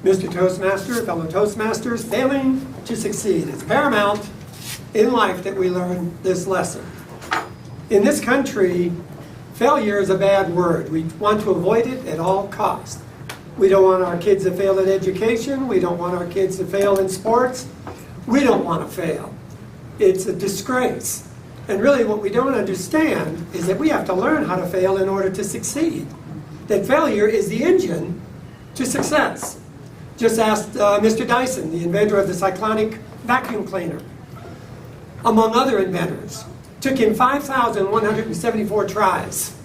Mr. Toastmaster, fellow Toastmasters, failing to succeed. It's paramount in life that we learn this lesson. In this country, failure is a bad word. We want to avoid it at all costs. We don't want our kids to fail at education. We don't want our kids to fail in sports. We don't want to fail. It's a disgrace. And really what we don't understand is that we have to learn how to fail in order to succeed. That failure is the engine to success. Just ask Mr. Dyson, the inventor of the cyclonic vacuum cleaner, among other inventors. Took him 5,174 tries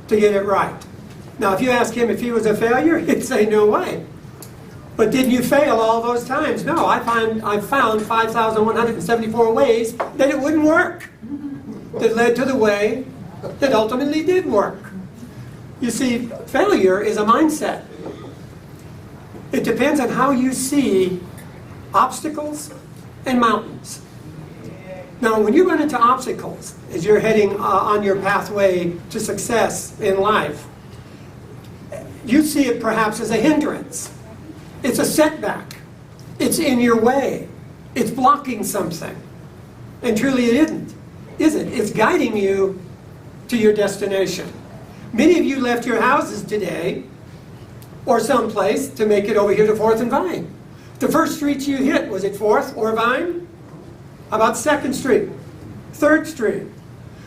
to get it right. Now, if you ask him if he was a failure, he'd say, no way. But did you fail all those times? No, I found 5,174 ways that it wouldn't work, that led to the way that ultimately did work. You see, failure is a mindset. It depends on how you see obstacles and mountains. Now, when you run into obstacles as you're heading on your pathway to success in life, you see it perhaps as a hindrance. It's a setback. It's in your way. It's blocking something. And truly it isn't, is it? It's guiding you to your destination. Many of you left your houses today or someplace to make it over here to 4th and Vine. The first streets you hit, was it 4th or Vine? How about 2nd Street? 3rd Street?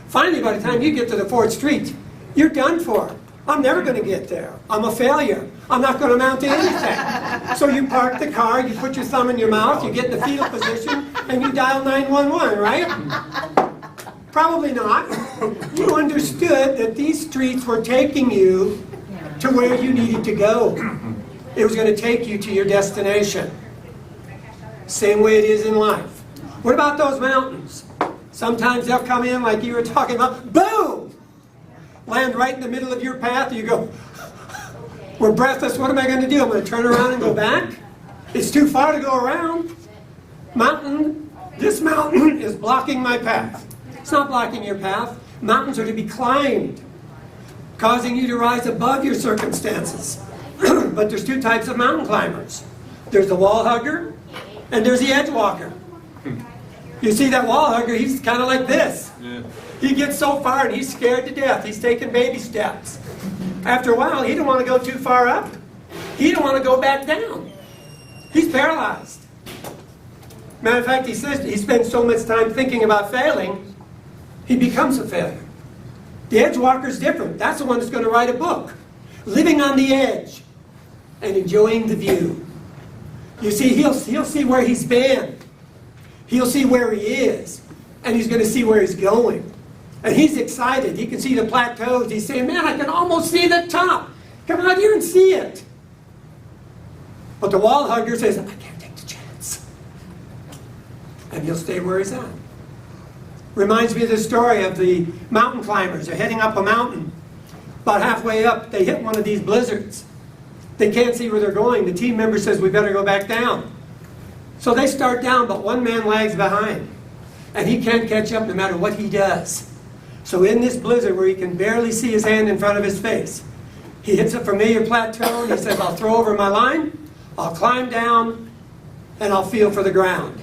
Finally, by the time you get to the 4th Street, you're done for. I'm never going to get there. I'm a failure. I'm not going to amount to anything. So you park the car, you put your thumb in your mouth, you get in the fetal position, and you dial 911, right? Probably not. You understood that these streets were taking you to where you needed to go. It was going to take you to your destination. Same way it is in life. What about those mountains? Sometimes they'll come in like you were talking about, boom! Land right in the middle of your path, and you go, we're breathless, what am I going to do? I'm going to turn around and go back? It's too far to go around. This mountain is blocking my path. It's not blocking your path. Mountains are to be climbed, causing you to rise above your circumstances. But there's two types of mountain climbers. There's the wall hugger, and there's the edge walker. You see that wall hugger, he's kind of like this. Yeah. He gets so far and he's scared to death. He's taking baby steps. After a while, he don't want to go too far up. He don't want to go back down. He's paralyzed. Matter of fact, he says he spends so much time thinking about failing, he becomes a failure. The edge walker's different. That's the one that's going to write a book. Living on the edge and enjoying the view. You see, he'll see where he's been. He'll see where he is. And he's going to see where he's going. And he's excited. He can see the plateaus. He's saying, man, I can almost see the top. Come out here and see it. But the wall hugger says, I can't take the chance. And he'll stay where he's at. Reminds me of the story of the mountain climbers. They're heading up a mountain. About halfway up, they hit one of these blizzards. They can't see where they're going. The team member says, we better go back down. So they start down, but one man lags behind. And he can't catch up no matter what he does. So in this blizzard where he can barely see his hand in front of his face, he hits a familiar plateau and he says, I'll throw over my line, I'll climb down, and I'll feel for the ground.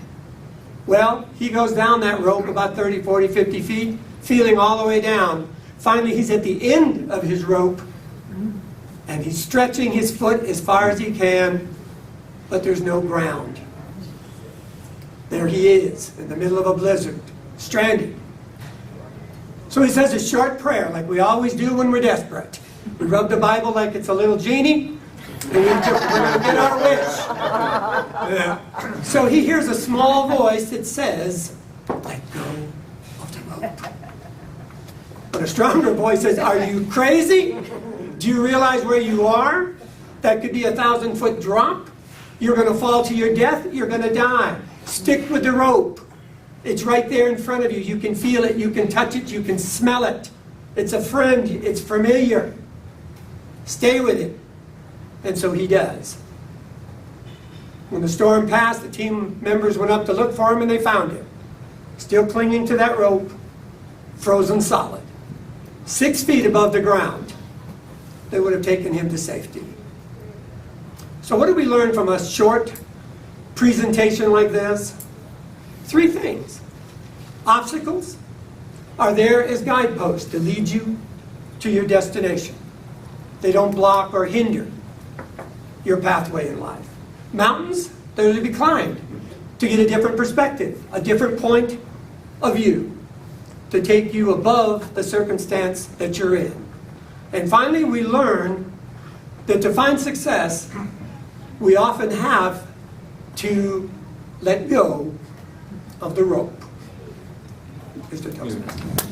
Well, he goes down that rope about 30, 40, 50 feet, feeling all the way down. Finally, he's at the end of his rope, and he's stretching his foot as far as he can, but there's no ground. There he is, in the middle of a blizzard, stranded. So he says a short prayer, like we always do when we're desperate. We rub the Bible like it's a little genie, and we're going to get our wish. Yeah. So he hears a small voice that says, let go of the rope. But a stronger voice says, are you crazy? Do you realize where you are? That could be a 1,000-foot drop. You're going to fall to your death. You're going to die. Stick with the rope. It's right there in front of you. You can feel it. You can touch it. You can smell it. It's a friend. It's familiar. Stay with it. And so he does. When the storm passed, the team members went up to look for him and they found him. Still clinging to that rope, frozen solid. 6 feet above the ground. They would have taken him to safety. So what do we learn from a short presentation like this? 3 things. Obstacles are there as guideposts to lead you to your destination. They don't block or hinder your pathway in life. Mountains, they're to be climbed to get a different perspective, a different point of view, to take you above the circumstance that you're in. And finally, we learn that to find success, we often have to let go of the rope. Mr. Toastmaster.